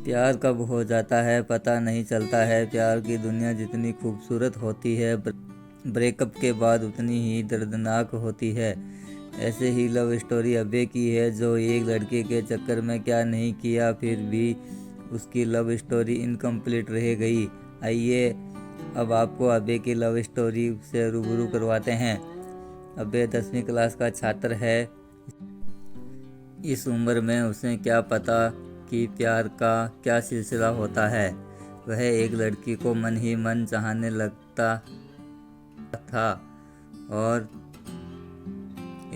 प्यार कब हो जाता है पता नहीं चलता है। प्यार की दुनिया जितनी खूबसूरत होती है ब्रेकअप के बाद उतनी ही दर्दनाक होती है। ऐसे ही लव स्टोरी अबे की है, जो एक लड़के के चक्कर में क्या नहीं किया, फिर भी उसकी लव स्टोरी इनकम्प्लीट रह गई। आइए अब आपको अबे की लव स्टोरी से रूबरू करवाते हैं। अबे 10वीं क्लास का छात्र है। इस उम्र में उसे क्या पता कि प्यार का क्या सिलसिला होता है। वह एक लड़की को मन ही मन चाहने लगता था और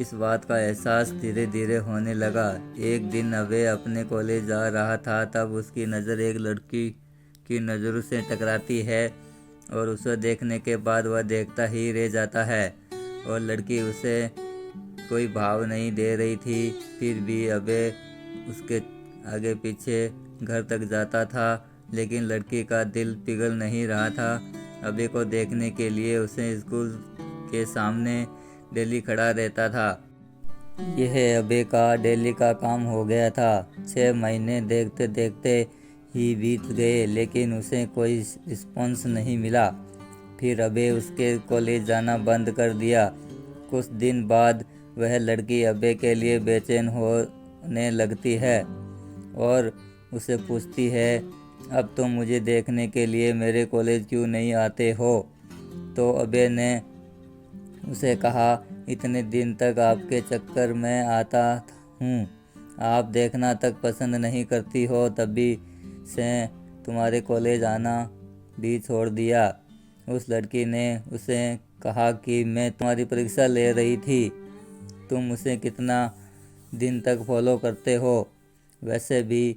इस बात का एहसास धीरे धीरे होने लगा। एक दिन अबे अपने कॉलेज जा रहा था, तब उसकी नज़र एक लड़की की नज़रों से टकराती है और उसे देखने के बाद वह देखता ही रह जाता है। और लड़की उसे कोई भाव नहीं दे रही थी, फिर भी अबे उसके आगे पीछे घर तक जाता था, लेकिन लड़की का दिल पिघल नहीं रहा था। अबे को देखने के लिए उसे स्कूल के सामने डेली खड़ा रहता था। यह अबे का डेली का काम हो गया था। 6 महीने देखते देखते ही बीत गए, लेकिन उसे कोई रिस्पॉन्स नहीं मिला। फिर अबे उसके कॉलेज जाना बंद कर दिया। कुछ दिन बाद वह लड़की अबे के लिए बेचैन होने लगती है और उसे पूछती है, अब तुम मुझे देखने के लिए मेरे कॉलेज क्यों नहीं आते हो? तो अबे ने उसे कहा, इतने दिन तक आपके चक्कर में आता हूँ, आप देखना तक पसंद नहीं करती हो, तभी से तुम्हारे कॉलेज आना भी छोड़ दिया। उस लड़की ने उसे कहा कि मैं तुम्हारी परीक्षा ले रही थी, तुम उसे कितना दिन तक फॉलो करते हो? वैसे भी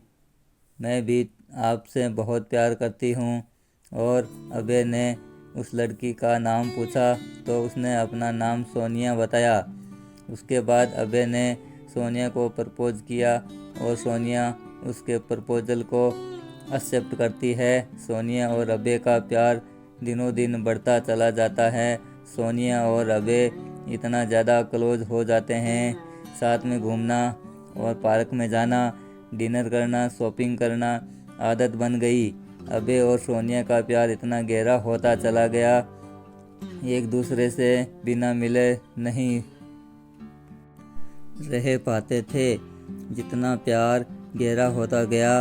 मैं भी आपसे बहुत प्यार करती हूँ। और अबे ने उस लड़की का नाम पूछा तो उसने अपना नाम सोनिया बताया। उसके बाद अबे ने सोनिया को प्रपोज किया और सोनिया उसके प्रपोजल को एक्सेप्ट करती है। सोनिया और अबे का प्यार दिनों दिन बढ़ता चला जाता है। सोनिया और अबे इतना ज़्यादा क्लोज हो जाते हैं, साथ में घूमना और पार्क में जाना, डिनर करना, शॉपिंग करना आदत बन गई। अबे और सोनिया का प्यार इतना गहरा होता चला गया, एक दूसरे से बिना मिले नहीं रह पाते थे। जितना प्यार गहरा होता गया,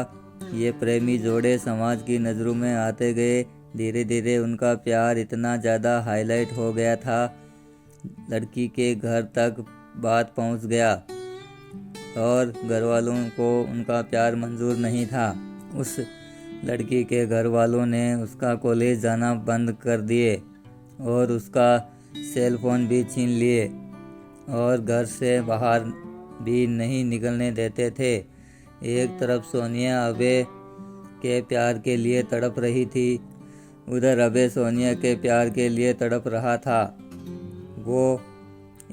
ये प्रेमी जोड़े समाज की नज़रों में आते गए। धीरे धीरे उनका प्यार इतना ज़्यादा हाईलाइट हो गया था, लड़की के घर तक बात पहुंच गया और घर वालों को उनका प्यार मंजूर नहीं था। उस लड़की के घर वालों ने उसका कॉलेज जाना बंद कर दिए और उसका सेल फोन भी छीन लिए और घर से बाहर भी नहीं निकलने देते थे। एक तरफ सोनिया अबे के प्यार के लिए तड़प रही थी, उधर अबे सोनिया के प्यार के लिए तड़प रहा था। वो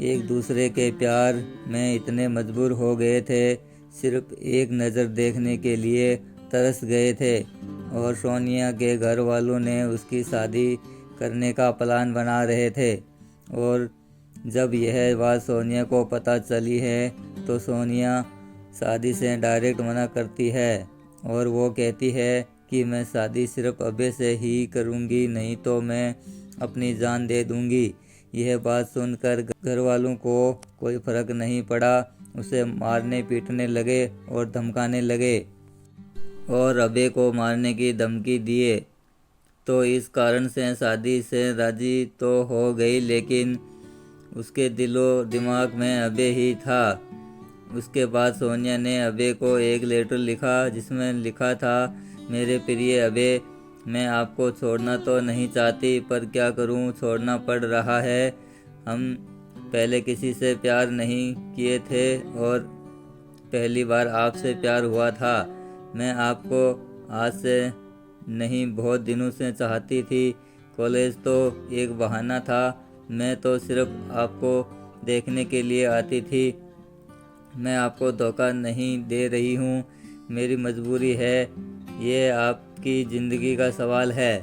एक दूसरे के प्यार में इतने मजबूर हो गए थे, सिर्फ एक नज़र देखने के लिए तरस गए थे। और सोनिया के घर वालों ने उसकी शादी करने का प्लान बना रहे थे। और जब यह बात सोनिया को पता चली है तो सोनिया शादी से डायरेक्ट मना करती है और वो कहती है कि मैं शादी सिर्फ अबे से ही करूँगी, नहीं तो मैं अपनी जान दे दूँगी। यह बात सुनकर घर वालों को कोई फर्क नहीं पड़ा, उसे मारने पीटने लगे और धमकाने लगे और अबे को मारने की धमकी दिए। तो इस कारण से शादी से राजी तो हो गई, लेकिन उसके दिलो दिमाग में अबे ही था। उसके बाद सोनिया ने अबे को एक लेटर लिखा, जिसमें लिखा था, मेरे प्रिय अबे, मैं आपको छोड़ना तो नहीं चाहती, पर क्या करूं, छोड़ना पड़ रहा है। हम पहले किसी से प्यार नहीं किए थे और पहली बार आपसे प्यार हुआ था। मैं आपको आज से नहीं, बहुत दिनों से चाहती थी। कॉलेज तो एक बहाना था, मैं तो सिर्फ आपको देखने के लिए आती थी। मैं आपको धोखा नहीं दे रही हूँ, मेरी मजबूरी है, ये आपकी ज़िंदगी का सवाल है।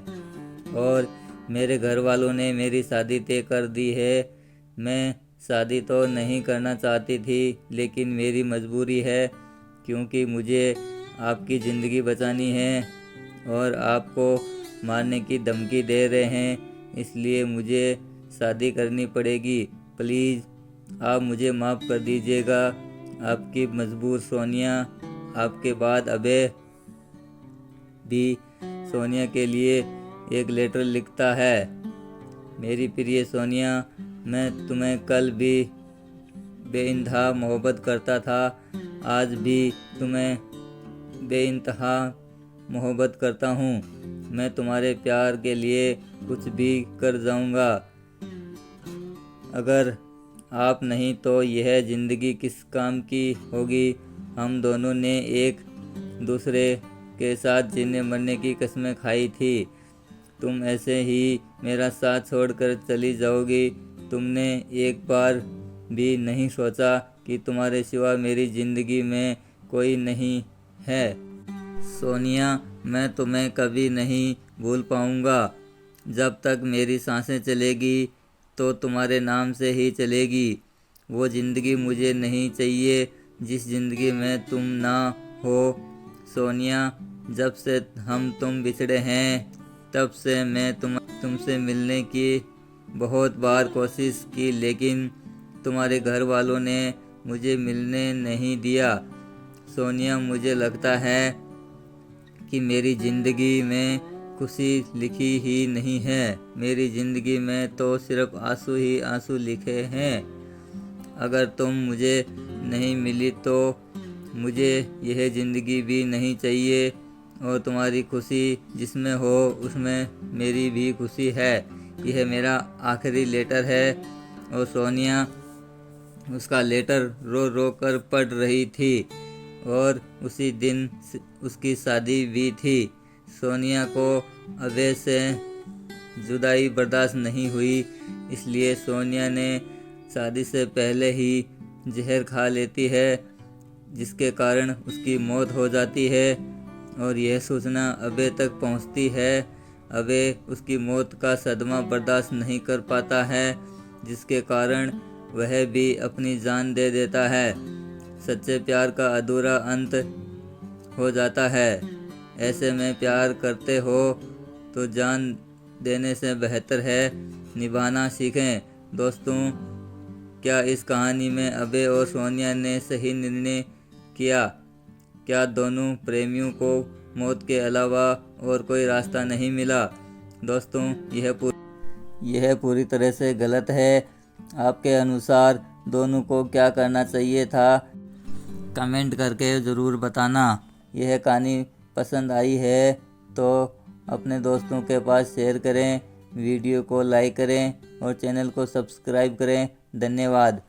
और मेरे घर वालों ने मेरी शादी तय कर दी है। मैं शादी तो नहीं करना चाहती थी, लेकिन मेरी मजबूरी है, क्योंकि मुझे आपकी ज़िंदगी बचानी है और आपको मारने की धमकी दे रहे हैं, इसलिए मुझे शादी करनी पड़ेगी। प्लीज़ आप मुझे माफ़ कर दीजिएगा। आपकी मजबूर सोनिया। आपके बाद अभय भी सोनिया के लिए एक लेटर लिखता है। मेरी प्रिय सोनिया, मैं तुम्हें कल भी बेइंतहा मोहब्बत करता था, आज भी तुम्हें बेइंतहा मोहब्बत करता हूँ। मैं तुम्हारे प्यार के लिए कुछ भी कर जाऊँगा। अगर आप नहीं तो यह ज़िंदगी किस काम की होगी। हम दोनों ने एक दूसरे के साथ जीने मरने की कस्में खाई थी। तुम ऐसे ही मेरा साथ छोड़कर चली जाओगी। तुमने एक बार भी नहीं सोचा कि तुम्हारे सिवा मेरी ज़िंदगी में कोई नहीं है। सोनिया, मैं तुम्हें कभी नहीं भूल पाऊँगा। जब तक मेरी सांसें चलेगी तो तुम्हारे नाम से ही चलेगी। वो ज़िंदगी मुझे नहीं चाहिए जिस ज़िंदगी में तुम ना हो। सोनिया, जब से हम तुम बिछड़े हैं तब से मैं तुमसे मिलने की बहुत बार कोशिश की, लेकिन तुम्हारे घर वालों ने मुझे मिलने नहीं दिया। सोनिया, मुझे लगता है कि मेरी ज़िंदगी में खुशी लिखी ही नहीं है। मेरी ज़िंदगी में तो सिर्फ आंसू ही आंसू लिखे हैं। अगर तुम मुझे नहीं मिली तो मुझे यह ज़िंदगी भी नहीं चाहिए और तुम्हारी खुशी जिसमें हो उसमें मेरी भी खुशी है। यह मेरा आखिरी लेटर है। और सोनिया उसका लेटर रो रो कर पढ़ रही थी और उसी दिन उसकी शादी भी थी। सोनिया को अभय से जुदाई बर्दाश्त नहीं हुई, इसलिए सोनिया ने शादी से पहले ही जहर खा लेती है, जिसके कारण उसकी मौत हो जाती है और यह सूचना अभय तक पहुंचती है। अभय उसकी मौत का सदमा बर्दाश्त नहीं कर पाता है, जिसके कारण वह भी अपनी जान दे देता है। सच्चे प्यार का अधूरा अंत हो जाता है। ऐसे में प्यार करते हो तो जान देने से बेहतर है निभाना सीखें। दोस्तों, क्या इस कहानी में अभय और सोनिया ने सही निर्णय किया? क्या दोनों प्रेमियों को मौत के अलावा और कोई रास्ता नहीं मिला? दोस्तों, यह पूरी तरह से गलत है। आपके अनुसार दोनों को क्या करना चाहिए था? कमेंट करके ज़रूर बताना। यह कहानी पसंद आई है तो अपने दोस्तों के पास शेयर करें, वीडियो को लाइक करें और चैनल को सब्सक्राइब करें। धन्यवाद।